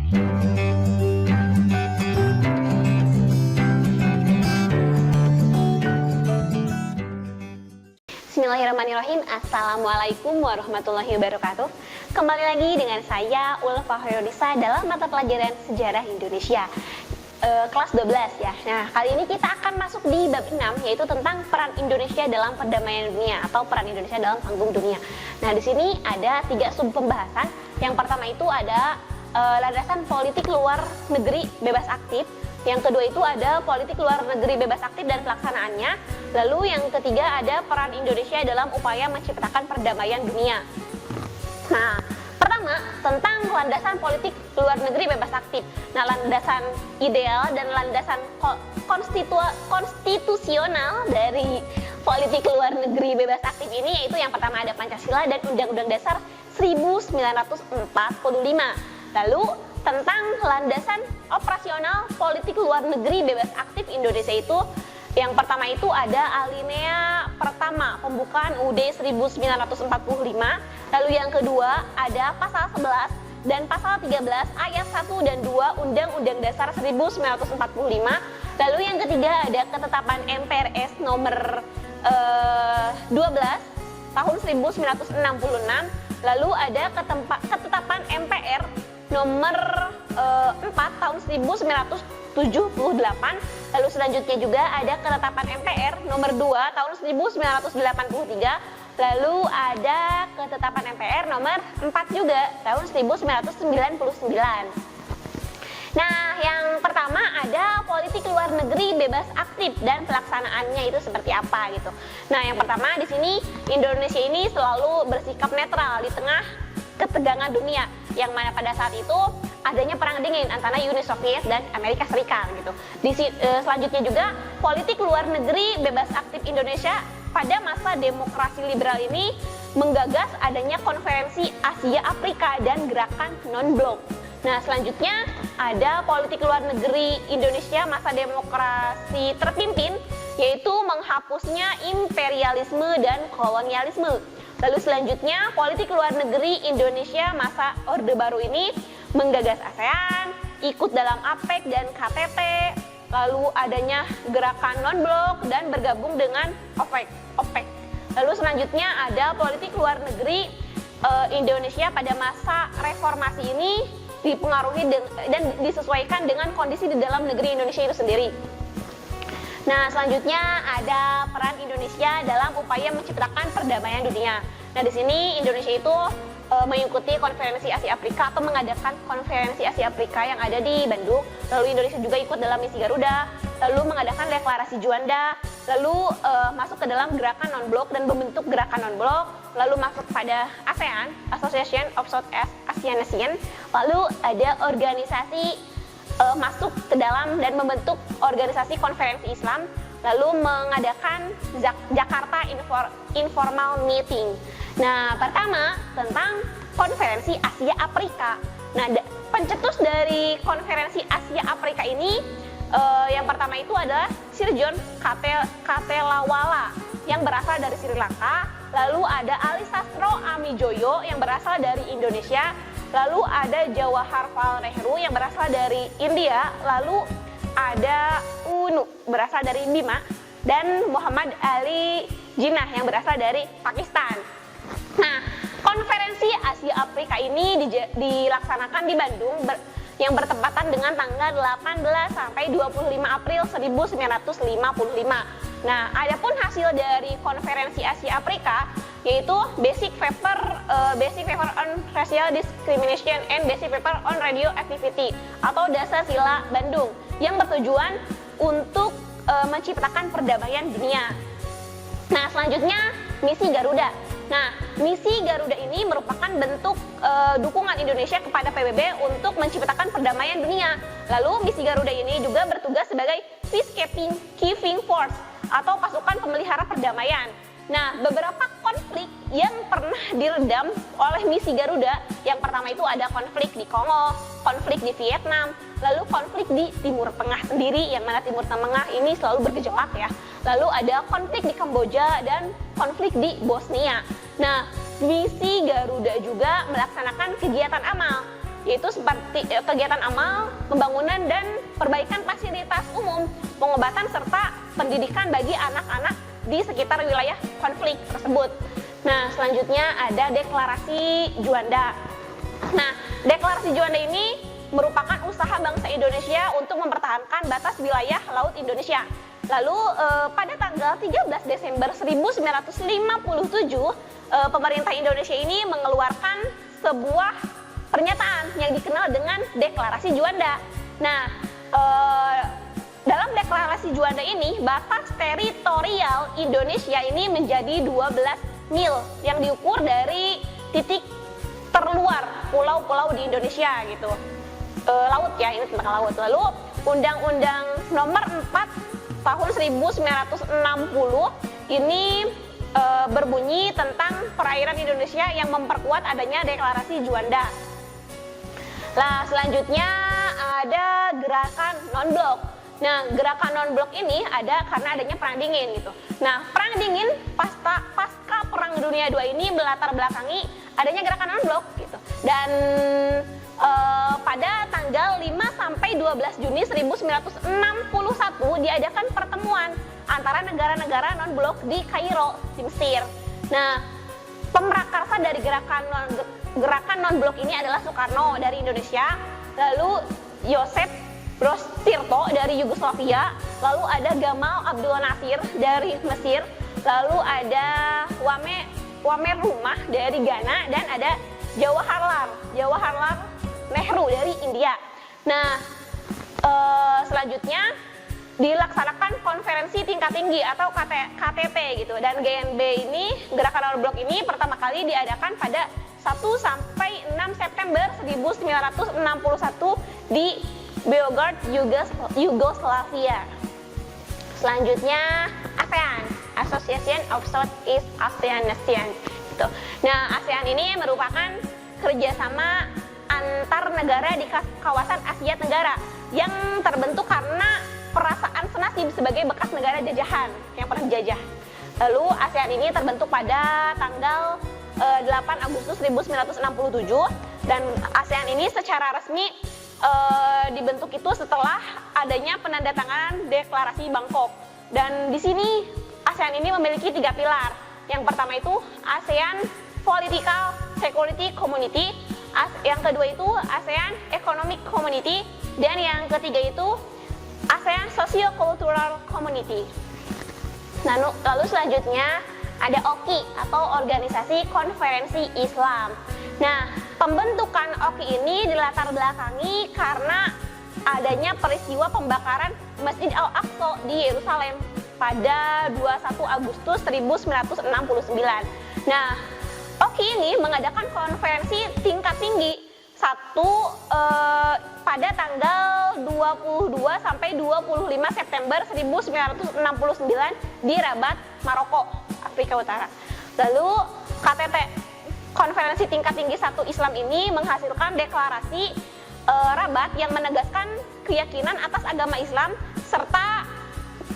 Bismillahirrahmanirrahim. Assalamualaikum warahmatullahi wabarakatuh. Kembali lagi dengan saya Ulfa Hoironisa dalam mata pelajaran Sejarah Indonesia kelas 12 ya. Nah, kali ini kita akan masuk di bab 6, yaitu tentang peran Indonesia dalam perdamaian dunia atau peran Indonesia dalam panggung dunia. Nah, di sini ada 3 sub pembahasan. Yang pertama itu ada landasan politik luar negeri bebas aktif. Yang kedua itu ada politik luar negeri bebas aktif dan pelaksanaannya. Lalu yang ketiga ada peran Indonesia dalam upaya menciptakan perdamaian dunia. Nah, pertama tentang landasan politik luar negeri bebas aktif. Nah, landasan ideal dan landasan konstitusional dari politik luar negeri bebas aktif ini yaitu yang pertama ada Pancasila dan Undang-Undang Dasar 1945. Lalu tentang landasan operasional politik luar negeri bebas aktif Indonesia itu yang pertama itu ada alinea pertama pembukaan UUD 1945, lalu yang kedua ada pasal 11 dan pasal 13 ayat 1 dan 2 Undang-Undang Dasar 1945, lalu yang ketiga ada ketetapan MPRS nomor 12 tahun 1966, lalu ada ketetapan MPR nomor 4 tahun 1978, lalu selanjutnya juga ada ketetapan MPR nomor 2 tahun 1983, lalu ada ketetapan MPR nomor 4 juga tahun 1999. Nah, yang pertama ada politik luar negeri bebas aktif dan pelaksanaannya itu seperti apa gitu. Nah, yang pertama di sini Indonesia ini selalu bersikap netral di tengah ketegangan dunia, yang mana pada saat itu adanya perang dingin antara Uni Soviet dan Amerika Serikat gitu. Selanjutnya juga politik luar negeri bebas aktif Indonesia pada masa demokrasi liberal ini menggagas adanya konferensi Asia Afrika dan gerakan non-blok. Nah, selanjutnya ada politik luar negeri Indonesia masa demokrasi terpimpin, yaitu menghapusnya imperialisme dan kolonialisme. Lalu selanjutnya politik luar negeri Indonesia masa Orde Baru ini menggagas ASEAN, ikut dalam APEC dan KTT, lalu adanya gerakan non-blok dan bergabung dengan OPEC. Lalu selanjutnya ada politik luar negeri Indonesia pada masa reformasi ini dipengaruhi dan disesuaikan dengan kondisi di dalam negeri Indonesia itu sendiri. Nah, selanjutnya ada peran Indonesia dalam upaya menciptakan perdamaian dunia. Nah, di sini Indonesia itu mengikuti konferensi Asia Afrika atau mengadakan konferensi Asia Afrika yang ada di Bandung. Lalu Indonesia juga ikut dalam misi Garuda, lalu mengadakan deklarasi Juanda, lalu masuk ke dalam gerakan non-blok dan membentuk gerakan non-blok, lalu masuk pada ASEAN, Association of Southeast Asian Nations, lalu ada organisasi masuk ke dalam dan membentuk organisasi konferensi Islam, lalu mengadakan Jakarta Informal Meeting. Nah, pertama tentang konferensi Asia Afrika. Nah, pencetus dari konferensi Asia Afrika ini yang pertama itu adalah Sir John Katelawala yang berasal dari Sri Lanka, lalu ada Ali Sastro Amijoyo yang berasal dari Indonesia, lalu ada Jawaharlal Nehru yang berasal dari India, lalu ada UNU berasal dari Bima, dan Muhammad Ali Jinnah yang berasal dari Pakistan. Nah, konferensi Asia Afrika ini dilaksanakan di Bandung yang bertepatan dengan tanggal 18 sampai 25 April 1955. Nah, adapun hasil dari konferensi Asia Afrika yaitu Basic Paper on Racial Discrimination and Basic Paper on Radioactivity atau Dasar Sila Bandung yang bertujuan untuk menciptakan perdamaian dunia. Nah, selanjutnya misi Garuda. Nah, misi Garuda ini merupakan bentuk dukungan Indonesia kepada PBB untuk menciptakan perdamaian dunia. Lalu misi Garuda ini juga bertugas sebagai Peacekeeping Force atau pasukan pemelihara perdamaian. Nah, beberapa konflik yang pernah diredam oleh misi Garuda, yang pertama itu ada konflik di Kongo, konflik di Vietnam, lalu konflik di Timur Tengah sendiri, yang mana Timur Tengah ini selalu bergejolak ya. Lalu ada konflik di Kamboja dan konflik di Bosnia. Nah, misi Garuda juga melaksanakan kegiatan amal yaitu seperti kegiatan amal, pembangunan dan perbaikan fasilitas umum, pengobatan serta pendidikan bagi anak-anak di sekitar wilayah konflik tersebut. Nah, selanjutnya ada Deklarasi Juanda. Nah, Deklarasi Juanda ini merupakan usaha bangsa Indonesia untuk mempertahankan batas wilayah laut Indonesia. Lalu pada tanggal 13 Desember 1957, pemerintah Indonesia ini mengeluarkan sebuah pernyataan yang dikenal dengan Deklarasi Juanda. Nah, dalam Deklarasi Juanda ini, batas teritorial Indonesia ini menjadi 12 mil yang diukur dari titik terluar pulau-pulau di Indonesia gitu. Laut ya, ini tentang laut. Lalu Undang-Undang Nomor 4 tahun 1960 ini berbunyi tentang perairan Indonesia yang memperkuat adanya Deklarasi Juanda. Nah, selanjutnya ada gerakan non-blok. Nah, gerakan non-blok ini ada karena adanya perang dingin gitu. Nah, perang dingin pasca Perang Dunia II ini melatar belakangi adanya gerakan non-blok gitu. Dan pada tanggal 5 sampai 12 Juni 1961 diadakan pertemuan antara negara-negara non-blok di Kairo, di Mesir. Nah, pemrakarsa dari gerakan non-blok ini adalah Soekarno dari Indonesia, lalu Joseph Broz Tito dari Yugoslavia, lalu ada Gamal Abdul Nasir dari Mesir, lalu ada Wamer Rumah dari Ghana, dan ada Jawaharlal Nehru dari India. Nah, selanjutnya dilaksanakan konferensi tingkat tinggi atau KTT gitu. Dan GNB ini, gerakan non-blok ini pertama kali diadakan pada 1 sampai 6 September 1961 di Beograd, Yugoslavia. Selanjutnya ASEAN, Association of Southeast Asian Nations gitu. Nah, ASEAN ini merupakan kerjasama antar negara di kawasan Asia Tenggara yang terbentuk karena perasaan senasib sebagai bekas negara jajahan yang pernah dijajah. Lalu ASEAN ini terbentuk pada tanggal 8 Agustus 1967 dan ASEAN ini secara resmi dibentuk itu setelah adanya penandatanganan Deklarasi Bangkok. Dan di sini ASEAN ini memiliki 3 pilar. Yang pertama itu ASEAN Political Security Community, yang kedua itu ASEAN Economic Community, dan yang ketiga itu ASEAN Socio-Cultural Community. Nah, lalu selanjutnya ada OKI atau Organisasi Konferensi Islam. Nah, pembentukan OKI ini dilatar belakangi karena adanya peristiwa pembakaran Masjid Al-Aqsa di Yerusalem pada 21 Agustus 1969. Nah, OKI ini mengadakan konferensi tingkat tinggi pada tanggal 22 sampai 25 September 1969 di Rabat, Maroko, Afrika Utara. Lalu KTT, konferensi tingkat tinggi 1 Islam ini menghasilkan deklarasi Rabat yang menegaskan keyakinan atas agama Islam serta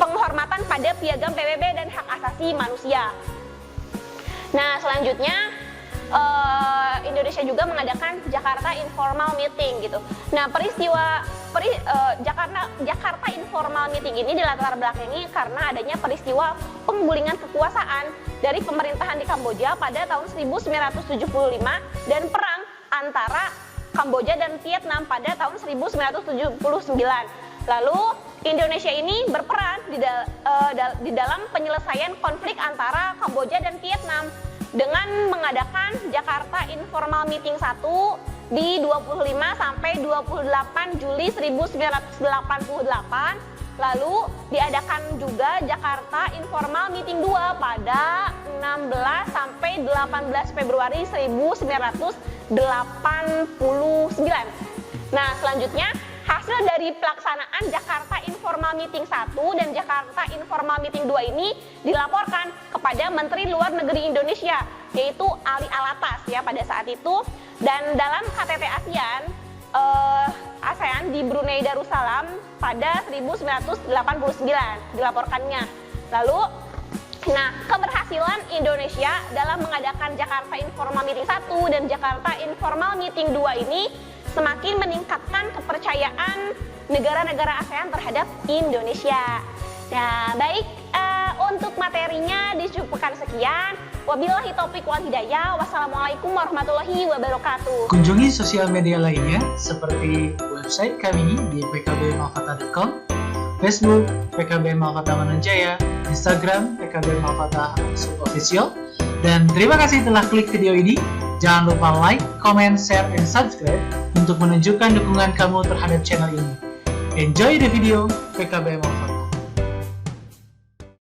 penghormatan pada piagam PBB dan hak asasi manusia. Nah, selanjutnya Indonesia juga mengadakan Jakarta Informal Meeting gitu. Nah, Jakarta Informal Meeting ini dilatar belakangi karena adanya peristiwa penggulingan kekuasaan dari pemerintahan di Kamboja pada tahun 1975 dan perang antara Kamboja dan Vietnam pada tahun 1979. Lalu Indonesia ini berperan di dalam penyelesaian konflik antara Kamboja dan Vietnam dengan mengadakan Jakarta Informal Meeting 1 di 25 sampai 28 Juli 1988. Lalu diadakan juga Jakarta Informal Meeting 2 pada 16 sampai 18 Februari 1989. Nah, selanjutnya hasil dari pelaksanaan Jakarta Informal Meeting 1 dan Jakarta Informal Meeting 2 ini dilaporkan kepada Menteri Luar Negeri Indonesia, yaitu Ali Alatas ya pada saat itu. Dan dalam KTT ASEAN di Brunei Darussalam pada 1989 dilaporkannya. Lalu, keberhasilan Indonesia dalam mengadakan Jakarta Informal Meeting 1 dan Jakarta Informal Meeting 2 ini semakin meningkatkan kepercayaan negara-negara ASEAN terhadap Indonesia. Nah, baik, untuk materinya dicukupkan sekian. Wabillahi taufiq wal hidayah. Wassalamualaikum warahmatullahi wabarakatuh. Kunjungi sosial media lainnya seperti website kami di pkbmalfata.com, Facebook PKB Malfata Mananjaya, Instagram PKB Malfata Official. Dan terima kasih telah klik video ini. Jangan lupa like, comment, share, dan subscribe untuk menunjukkan dukungan kamu terhadap channel ini. Enjoy the video PKB Malfata.